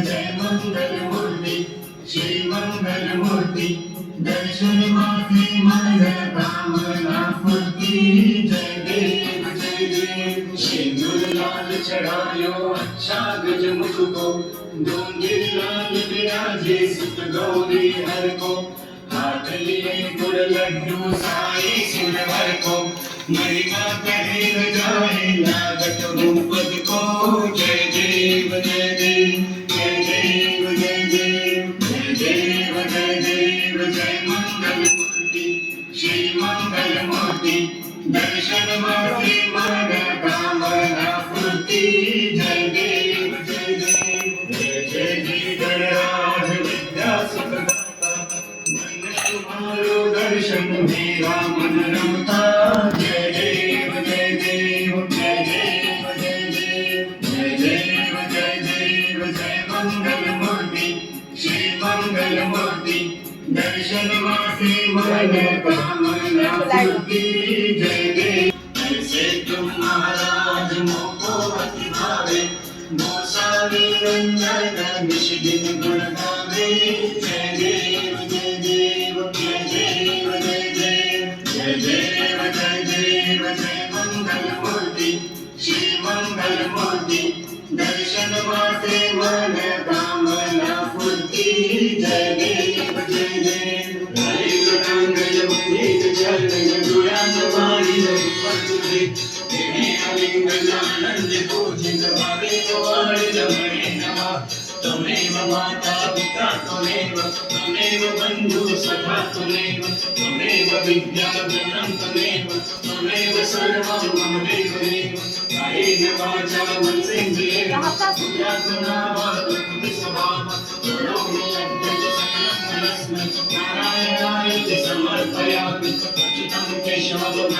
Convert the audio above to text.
जय मंगल मूर्ति श्री मंगल मूर्ति दर्शन माते मन कामना पूर्ति जय देव सिंदूर लाल चढ़ायो अच्छा गज मुझको दूंगी लाल विराजे सुत गौरी हर को हाथ लिए गुड़ लड्डू साई सुरवर को महिमा करे न जाए लागत रूपद को जय देव जय देव जय देव जय देव जय देव जय देव जय मंगल मूर्ति श्री मंगल मूर्ति दर्शन माते मन कामना पूर्ति जय देव जय देव जय जय जय गणराज विद्या सुखदाता मन तुम्हारो दर्शन मेरा मन रमता जय देव जय देव जय देव जय देव जय देव जय देव जय मंगल मूर्ति श्री मंगल मूर्ति दर्शन माते मन कामना पूर्ति जय देव ऐसे तुम महाराज मोको अति भावे गोसावी रंजन निश दिन गुण गावे जय देव जय देव जय देव जय देव जय देव जय देव जय मंगल मूर्ति श्री मंगल मूर्ति दर्शन माते मन कामना पूर्ति जय देव जय देव गंगल मुनीत चरण जुड़ान वाली पत्रे तेरे अलिंगन आनंद पूजित भावे द्वार जमने नमः त्वमेव माता पिता त्वमेव बंधु सखा त्वमेव विद्या गुणं त्वमेव सर्वं मम देव कायेन वाचा मनसेन्द्रियेण बुद्ध्यात्मना वा प्रकृति स्वभाव करोमि यद्यत् सकलं परस्मै नारायणाय समर्पयामि अच्युतं केशवं